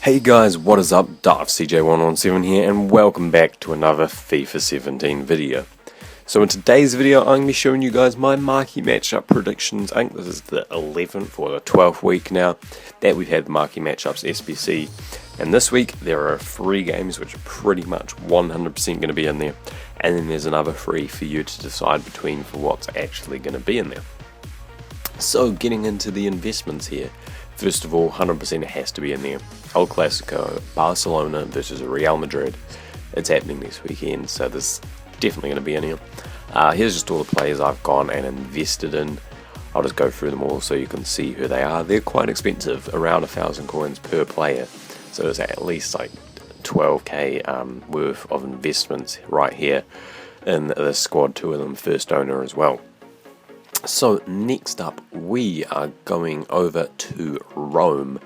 Hey guys, what is up? CJ117 here, and welcome back to another FIFA 17 video. So in today's video, I'm going to be showing you guys my marquee matchup predictions. I think this is the 11th or the 12th week now that we've had marquee matchups SBC. And this week, there are 3 games which are pretty much 100% going to be in there. And then there's another 3 for you to decide between for what's actually going to be in there. So getting into the investments here. First of all, 100% it has to be in there. El Clasico, Barcelona versus Real Madrid. It's happening this weekend, so there's definitely going to be in here. Here's just all the players I've gone and invested in. I'll just go through them all so you can see who they are. They're quite expensive, around 1,000 coins per player. So it's at least like 12k worth of investments right here in the squad. 2 of them first owner as well. So next up, we are going over to Rome,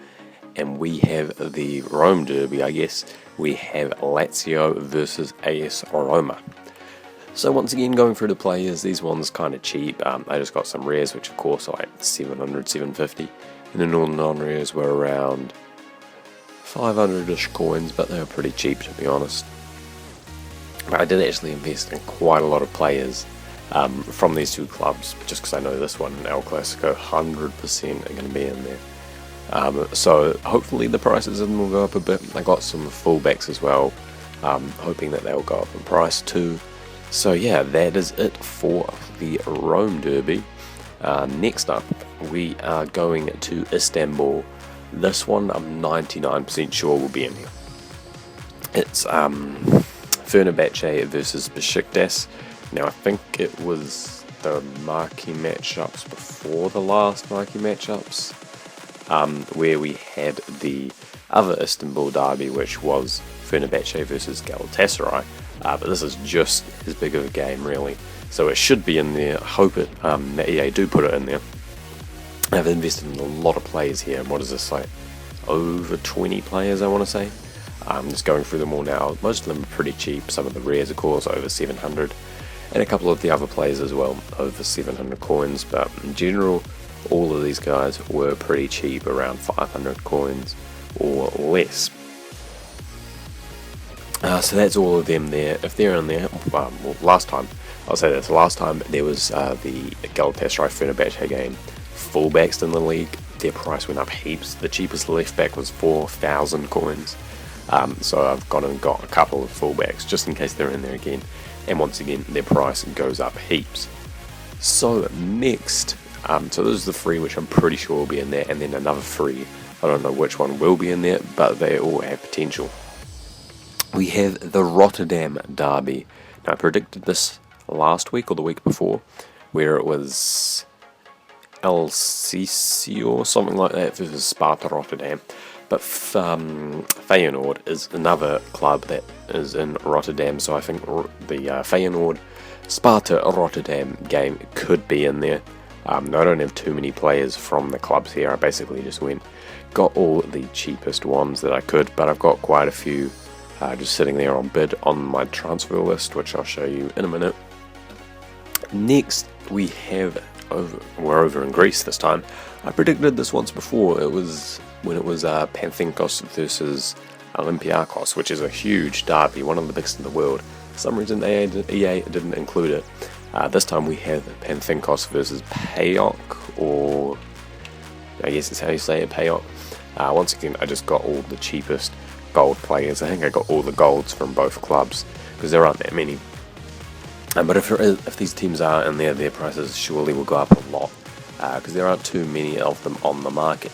and we have the Rome derby, I guess. We have Lazio versus AS Roma. So once again, going through the players, these ones kind of cheap. I just got some rares, which of course are like 700, 750, and then all the non-rares were around 500-ish coins, but they were pretty cheap to be honest. But I did actually invest in quite a lot of players from these 2 clubs, just because I know this one and El Clasico 100% are going to be in there. So hopefully the prices of them will go up a bit. I got some fullbacks as well, hoping that they'll go up in price too. So yeah, that is it for the Rome derby. Next up, we are going to Istanbul. This one I'm 99% sure will be in here. It's Fenerbahce versus Besiktas. Now I think it was the marquee matchups before the last marquee matchups, where we had the other Istanbul derby, which was Fenerbahce versus Galatasaray. But this is just as big of a game really, so it should be in there. I hope it that EA do put it in there. I've invested in a lot of players here. What is this, like over 20 players I want to say. I'm just going through them all now. Most of them are pretty cheap. Some of the rares of course over 700. And a couple of the other players as well, over 700 coins, but in general, all of these guys were pretty cheap, around 500 coins or less. So that's all of them there. If they're in there, well, last time, I'll say this, last time there was the Galatasaray Fenerbahce game, fullbacks in the league, their price went up heaps. The cheapest left back was 4,000 coins. So I've gone and got a couple of fullbacks, just in case they're in there again. And once again, their price goes up heaps. So next, so those are the 3 which I'm pretty sure will be in there, and then another 3, I don't know which one will be in there, but they all have potential. We have the Rotterdam derby. Now I predicted this last week or the week before, where it was El Sisi or something like that versus Sparta Rotterdam. But Feyenoord is another club that is in Rotterdam, so I think the Feyenoord Sparta Rotterdam game could be in there. I don't have too many players from the clubs here. I basically just got all the cheapest ones that I could, but I've got quite a few just sitting there on bid on my transfer list, which I'll show you in a minute. Next, we have we're over in Greece this time. I predicted this once before. It was when it was Panathinaikos versus Olympiacos, which is a huge derby, one of the biggest in the world. For some reason EA didn't include it. This time we have Panathinaikos versus PAOK, or I guess that's how you say it, PAOK. Once again, I just got all the cheapest gold players. I think I got all the golds from both clubs, because there aren't that many. But if these teams are in there, their prices surely will go up a lot, because there aren't too many of them on the market.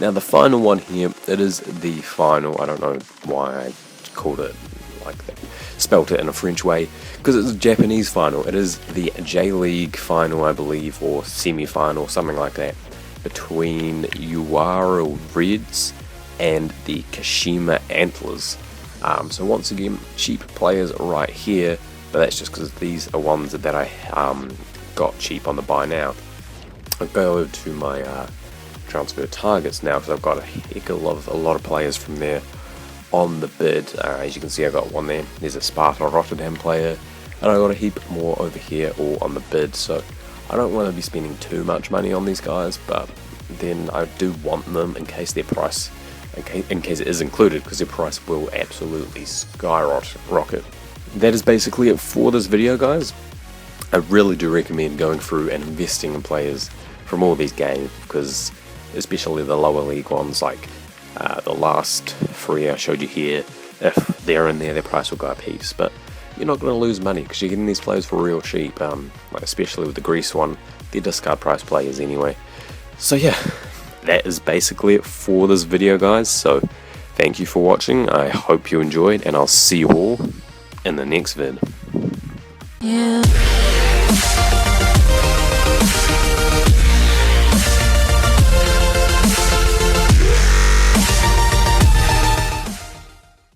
Now the final one here, it is the final. I don't know why I called it like that, spelt it in a French way, because it's a Japanese final. It is the J-League final, I believe, or semi-final, something like that, between Uwara Reds and the Kashima Antlers. So once again, cheap players right here, but that's just because these are ones that I got cheap on the buy now. I'll go over to my transfer targets now, because I've got a lot of players from there on the bid. As you can see, I got one there. There's a Sparta Rotterdam player, and I got a heap more over here all on the bid. So I don't want to be spending too much money on these guys, but then I do want them in case their price in case it is included, because their price will absolutely skyrocket. That is basically it for this video, guys. I really do recommend going through and investing in players from all these games, because especially the lower league ones, like the last 3 I showed you here, if they're in there, their price will go up heaps, but you're not going to lose money because you're getting these players for real cheap, like especially with the Greece one. They're discard price players anyway. So yeah, that is basically it for this video, guys. So thank you for watching, I hope you enjoyed, and I'll see you all in the next vid. Yeah.